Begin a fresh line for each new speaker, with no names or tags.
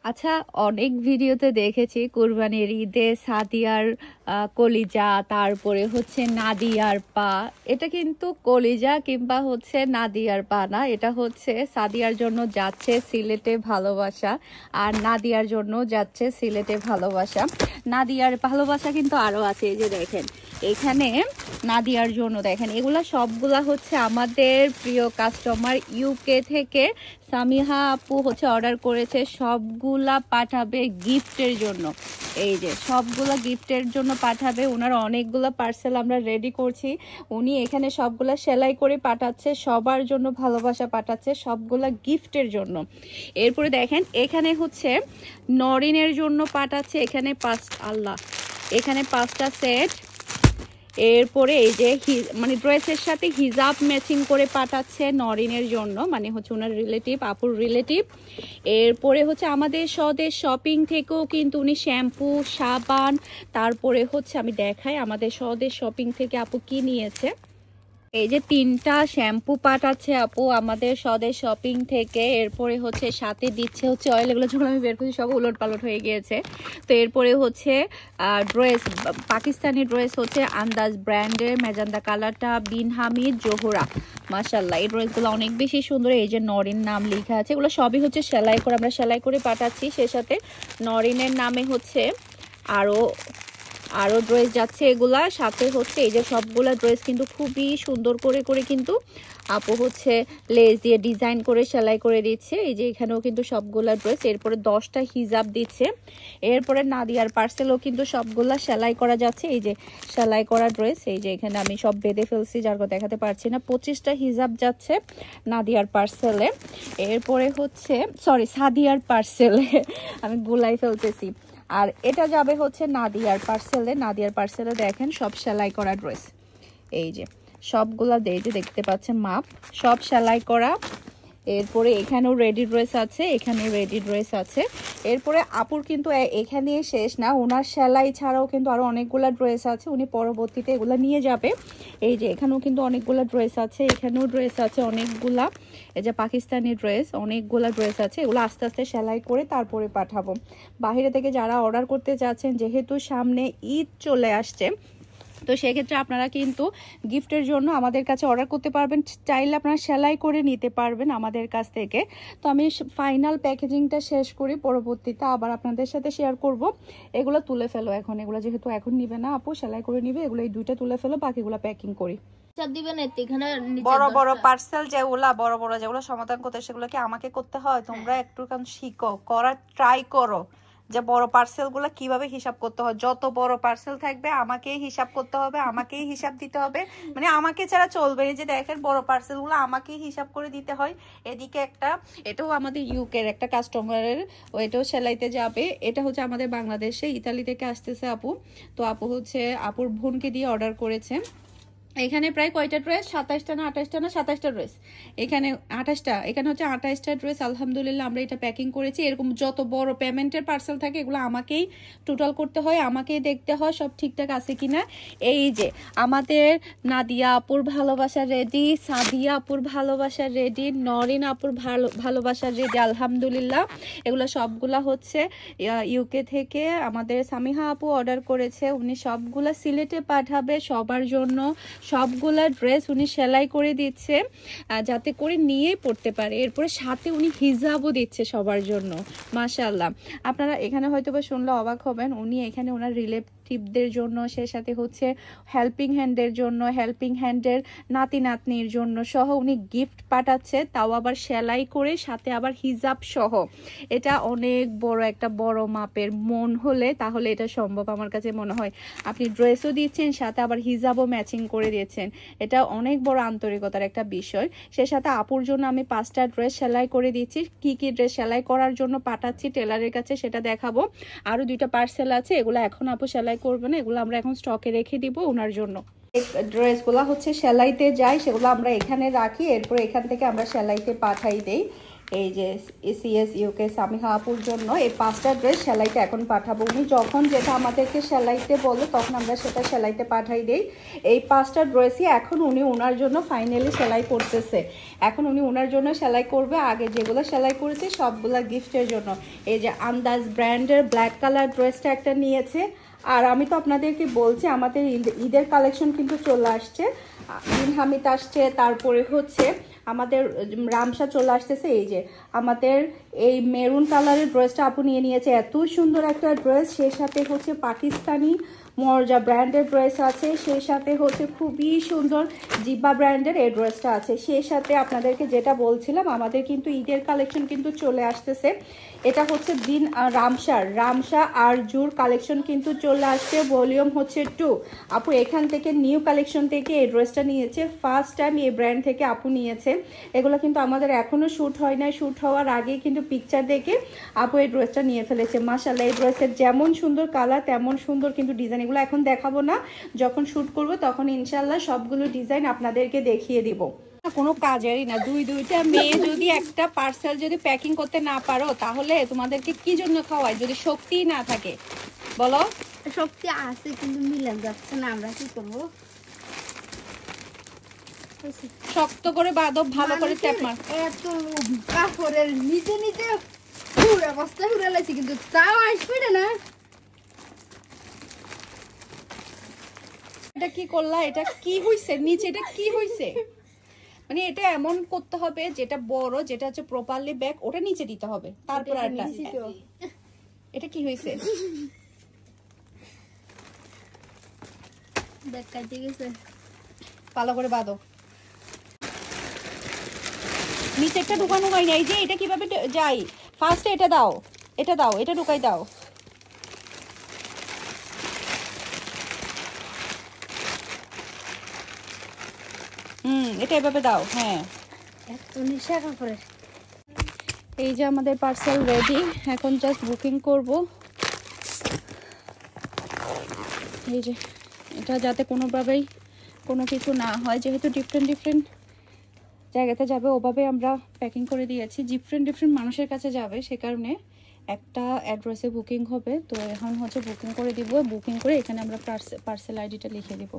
আচ্ছা, অনেক ভিডিওতে দেখেছি কুরবানির ঈদে সাদিয়ার কলিজা, তারপরে হচ্ছে নাদিয়ার পা। এটা কিন্তু কলিজা কিংবা হচ্ছে নাদিয়ার পা না, এটা হচ্ছে সাদিয়ার জন্য যাচ্ছে সিলেটে ভালোবাসা, আর নাদিয়ার জন্য যাচ্ছে সিলেটে ভালোবাসা। নাদিয়ার ভালোবাসা কিন্তু আরো আছে, এই যে দেখেন এখানে নাদিয়ার জন্য দেখেন, এগুলা সবগুলা হচ্ছে আমাদের প্রিয় কাস্টমার ইউকে থেকে সামিহা আপু হচ্ছে অর্ডার করেছে, সবগুলা পাঠাবে গিফটের জন্য। এই যে সবগুলা গিফটের জন্য পাঠাবে, ওনার অনেকগুলা পার্সেল আমরা রেডি করছি। উনি এখানে সবগুলা সেলাই করে পাঠাচ্ছে, সবার জন্য ভালোবাসা পাঠাচ্ছে, সবগুলা গিফটের জন্য। এরপরে দেখেন এখানে হচ্ছে নরিনের জন্য পাঠাচ্ছে, এখানে এখানে 5টা সেট। এরপরে এই যে মানে ড্রেসের সাথে হিজাব ম্যাচিং করে পাঠাচ্ছে নরিনের জন্য, মানে হচ্ছে ওনার রিলেটিভ, আপুর রিলেটিভ। এরপরে হচ্ছে আমাদের স্বদেশ শপিং থেকেও কিন্তু উনি শ্যাম্পু, সাবান, তারপরে হচ্ছে আমি দেখাই আমাদের স্বদেশ শপিং থেকে আপু কি নিয়েছে। এই যে 3টা শ্যাম্পু পাঠাচ্ছে আপু আমাদের স্বদেশ শপিং থেকে। এরপরে হচ্ছে সাথে দিচ্ছে হচ্ছে অয়েল, এগুলো যখন আমি বের করছি সব উলট পালট হয়ে গিয়েছে। তো এরপরে হচ্ছে ড্রেস, পাকিস্তানি ড্রেস হচ্ছে আন্দাজ ব্র্যান্ডের, মেজান্দা কালারটা বিন হামিদ জোহরা। মাশাল্লাহ, এই ড্রেসগুলো অনেক বেশি সুন্দর। এই যে নরিন নাম লেখা আছে, এগুলো সবই হচ্ছে সেলাই করে, আমরা সেলাই করে পাঠাচ্ছি। সে সাথে নরিনের নামে হচ্ছে আরো ড্রেস যাচ্ছে, এগুলা সাথে হচ্ছে এই যে সবগুলা ড্রেস কিন্তু খুবই সুন্দর করে কিন্তু আপু হচ্ছে লেস দিয়ে ডিজাইন করে সেলাই করে দিচ্ছে। এই যে এখানেও কিন্তু সবগুলা ড্রেস। এরপরে 10টা হিজাব দিচ্ছে। এরপরে নাদিয়ার পার্সেলও কিন্তু সবগুলা সেলাই করা যাচ্ছে, এই যে সেলাই করা ড্রেস। এই যে এখানে আমি সব বেঁধে ফেলছি, যার কথা দেখাতে পারছি না। 25টা হিজাব যাচ্ছে নাদিয়ার পার্সেলে। এরপরে হচ্ছে সাদিয়ার পার্সেলে আমি গুলাই ফেলতেছি। আর এটা যাবে হচ্ছে নাদিয়ার পার্সেলে। নাদিয়ার পার্সেলে দেখেন সব সেলাই করা ড্রেস, এই যে সবগুলা এই যে দেখতে পাচ্ছেন মাপ, সব সেলাই করা। এরপরে এখানেও রেডি ড্রেস আছে, এখানে রেডি ড্রেস আছে। এরপরে আপুর কিন্তু এখানে শেষ না, ওনার সেলাই ছাড়াও কিন্তু আরো অনেকগুলা ড্রেস আছে, উনি পরবর্তীতে এগুলা নিয়ে যাবে। এই যে এখানেও কিন্তু অনেকগুলা ড্রেস আছে, এখানেও ড্রেস আছে অনেকগুলা। এই যে পাকিস্তানি ড্রেস, অনেকগুলা ড্রেস আছে, এগুলো আস্তে আস্তে সেলাই করে তারপরে পাঠাবো। বাইরে থেকে যারা অর্ডার করতে চাচ্ছেন, যেহেতু সামনে ঈদ চলে আসছে, তো সেক্ষেত্রে আপনারা কিন্তু গিফটের জন্য আমাদের কাছে অর্ডার করতে পারবেন, চাইলে আপনারা সেলাই করে নিতে পারবেন আমাদের কাছ থেকে। তো আমি ফাইনাল প্যাকেজিংটা শেষ করি, পরবর্তীতে আবার আপনাদের সাথে শেয়ার করব। এগুলো তুলে ফেলো এখন, এগুলো যেহেতু এখন নিবে না আপু, সেলাই করে নিবে, এগুলো এই 2টা তুলে ফেলো, বাকিগুলো প্যাকিং করি। বড় বড় পার্সেল যেগুলা, বড় বড় যেগুলো সমাধান করতে, সেগুলো কি আমাকে করতে হয়? তোমরা একটু শিখো, করার ট্রাই করো যে বড় পার্সেল গুলো কিভাবে হিসাব করতে হয়। যত বড় পার্সেল থাকবে আমাকেই হিসাব করতে হবে, আমাকেই হিসাব দিতে হবে, মানে আমাকে ছাড়া চলবে। এই যে দেখেন বড় পার্সেল গুলো আমাকেই হিসাব করে দিতে হয়। এদিকে একটা, এটাও আমাদের ইউকের একটা কাস্টমারের, এটাও সেলাইতে যাবে। এটা হচ্ছে আমাদের বাংলাদেশে, ইতালি থেকে আসতেছে আপু। তো আপু হচ্ছে আপুর বোনকে দিয়ে অর্ডার করেছে। এখানে প্রায় কয়টা ড্রেস, 27টা না 28টা না 27টা ড্রেস, এখানে 28টা, এখানে হচ্ছে 28টা ড্রেস। আলহামদুলিল্লাহ আমরা এটা প্যাকিং করেছি। এরকম যত বড় পেমেন্টের পার্সেল থাকে এগুলো আমাকেই টোটাল করতে হয়, আমাকেই দেখতে হয় সব ঠিকঠাক আছে কিনা। এই যে আমাদের নাদিয়া আপুর ভালোবাসা রেডি, সাদিয়া আপুর ভালোবাসা রেডি, নরিন আপুর ভালোবাসা রেডি। আলহামদুলিল্লাহ এগুলো সবগুলা হচ্ছে ইউকে থেকে আমাদের সামিহা আপু অর্ডার করেছে, উনি সবগুলা সিলেটে পাঠাবে সবার জন্য। সবগুলা ড্রেস উনি সেলাই করে দিচ্ছে যাতে করে নিয়েই পড়তে পারে। এরপরে সাথে উনি হিজাবও দিচ্ছে সবার জন্য। মাশাআল্লাহ, আপনারা এখানে হয়তো বা শুনলে অবাক হবেন, উনি এখানে ওনার রিলেটিভদের জন্য, সে সাথে হচ্ছে হেল্পিং হ্যান্ডের জন্য, হেল্পিং হ্যান্ডের নাতি নাতনির জন্য সহ উনি গিফট পাঠাচ্ছে, তাও আবার সেলাই করে, সাথে আবার হিজাব সহ। এটা অনেক একটা বড় মাপের মন হলে তাহলে এটা সম্ভব আমার কাছে মনে হয়। আপনি ড্রেসও দিচ্ছেন, সাথে আবার হিজাবও ম্যাচিং করে দিয়েছেন, এটা অনেক বড় আন্তরিকতার একটা বিষয়। সে সাথে আপুর জন্য আমি 5টা ড্রেস সেলাই করে দিচ্ছি। কি কি ড্রেস সেলাই করার জন্য পাঠাচ্ছি টেলারের কাছে সেটা দেখাবো। আরো 2টা পার্সেল আছে, এগুলো এখন আপু সেলাই করবে না, এগুলো আমরা এখন স্টকে রেখে দিব ওনার জন্য। ড্রেসগুলো হচ্ছে সেলাইতে যায়, সেগুলো আমরা এখানে রাখি, এরপর এখান থেকে আমরা সেলাইতে পাঠাই দেই। এই যে সিএস ইউকে সামিহা আপুর জন্য এই 5টা ড্রেস সেলাইতে এখন পাঠাবো। উনি যখন যেটা আমাদেরকে সেলাইতে বলে তখন আমরা সেটা সেলাইতে পাঠাই দেই। এই 5টা ড্রেসই এখন উনি ওনার জন্য ফাইনালি সেলাই করতেছে। এখন উনি ওনার জন্য সেলাই করবে। আগে যেগুলো সেলাই করেছে সবগুলা গিফটের জন্য। এই যে আন্দাজ ব্র্যান্ডের ব্ল্যাক কালার ড্রেসটা একটা নিয়েছে। আর আমি তো আপনাদেরকে বলছি আমাদের ঈদের কালেকশন কিন্তু চলে আসছে। বিন হামিদ আসছে, তারপরে হচ্ছে আমাদের রামসা চলে আসতেছে। এই যে আমাদের এই মেরুন কালারের ড্রেসটা আপু নিয়ে নিয়েছে, এত সুন্দর একটা ড্রেস। সেই সাথে হচ্ছে পাকিস্তানি মর্জা ব্র্যান্ডের ড্রেস আছে, সেই সাথে হচ্ছে খুবই সুন্দর জিব্বা ব্র্যান্ডের এই ড্রেসটা আছে। সেই সাথে আপনাদেরকে যেটা বলছিলাম আমাদের কিন্তু ঈদের কালেকশন কিন্তু চলে আসতেছে। এটা হচ্ছে বিন রামসা আর জুর কালেকশন কিন্তু চলে আসছে, ভলিউম হচ্ছে 2। আপু এখান থেকে নিউ কালেকশন থেকে এই ড্রেসটা নিয়েছে, ফার্স্ট টাইম এই ব্র্যান্ড থেকে আপু নিয়েছে। এগুলো কিন্তু আমাদের এখনো শ্যুট হয় না, শ্যুট হওয়ার আগে কিন্তু পিকচার দেখে আপু এই ড্রেসটা নিয়ে ফেলেছে। মাশাআল্লাহ, এই ড্রেসের যেমন সুন্দর কালার তেমন সুন্দর কিন্তু ডিজাইন। এগুলো এখন দেখাবো না, যখন শ্যুট করবো তখন ইনশাল্লাহ সবগুলো ডিজাইন আপনাদেরকে দেখিয়ে দিব। কোনো কাজেরই না, দুইটা মেয়ে যদি একটা পার্সেল যদি প্যাকিং করতে না পারো তাহলে তোমাদেরকে কি জন্য খাওয়ায় যদি শক্তি না থাকে বলো?
শক্তি আছে কিন্তু মিলে যাচ্ছে না, আমরা কি করবো?
শক্ত করে বাঁধো, ভালো করে ট্যাপ মার।
এত কাপড়ের নিচে নিচে পুরো অবস্থা পুরো লাগছে কিন্তু তাও আসবে না।
এটা কি করলা? এটা কি হইছে নিচে? এটা কি হইছে? মানে এটা এমন করতে হবে যেটা বড়, যেটা হচ্ছে প্রপারলি ব্যাক, ওটা নিচে দিতে হবে, তারপর আরটা। এটা কি হইছে?
ব্যাক কাটে গেছে।
ভালো করে বাঁধো। নিচে একটা ঢুকানো হয় না। এই যে এটা কিভাবে যাই? ফার্স্টে এটা দাও, এটা ঢুকাই দাও। এটা এভাবে দাও। হ্যাঁ,
এত নিশা কাপড়ের।
এই যে আমাদের পার্সেল রেডি, এখন জাস্ট বুকিং করব। এই যে এটা যাতে কোনোভাবেই কোনো কিছু না হয়, যেহেতু ডিফারেন্ট জায়গাতে যাবে ওভাবে আমরা প্যাকিং করে দিয়েছি। ডিফারেন্ট মানুষের কাছে যাবে, সে কারণে একটা অ্যাড্রেসে বুকিং হবে। তো এখন হচ্ছে বুকিং করে দিব, বুকিং করে এখানে আমরা পার্সেল আইডিটা লিখে দিব।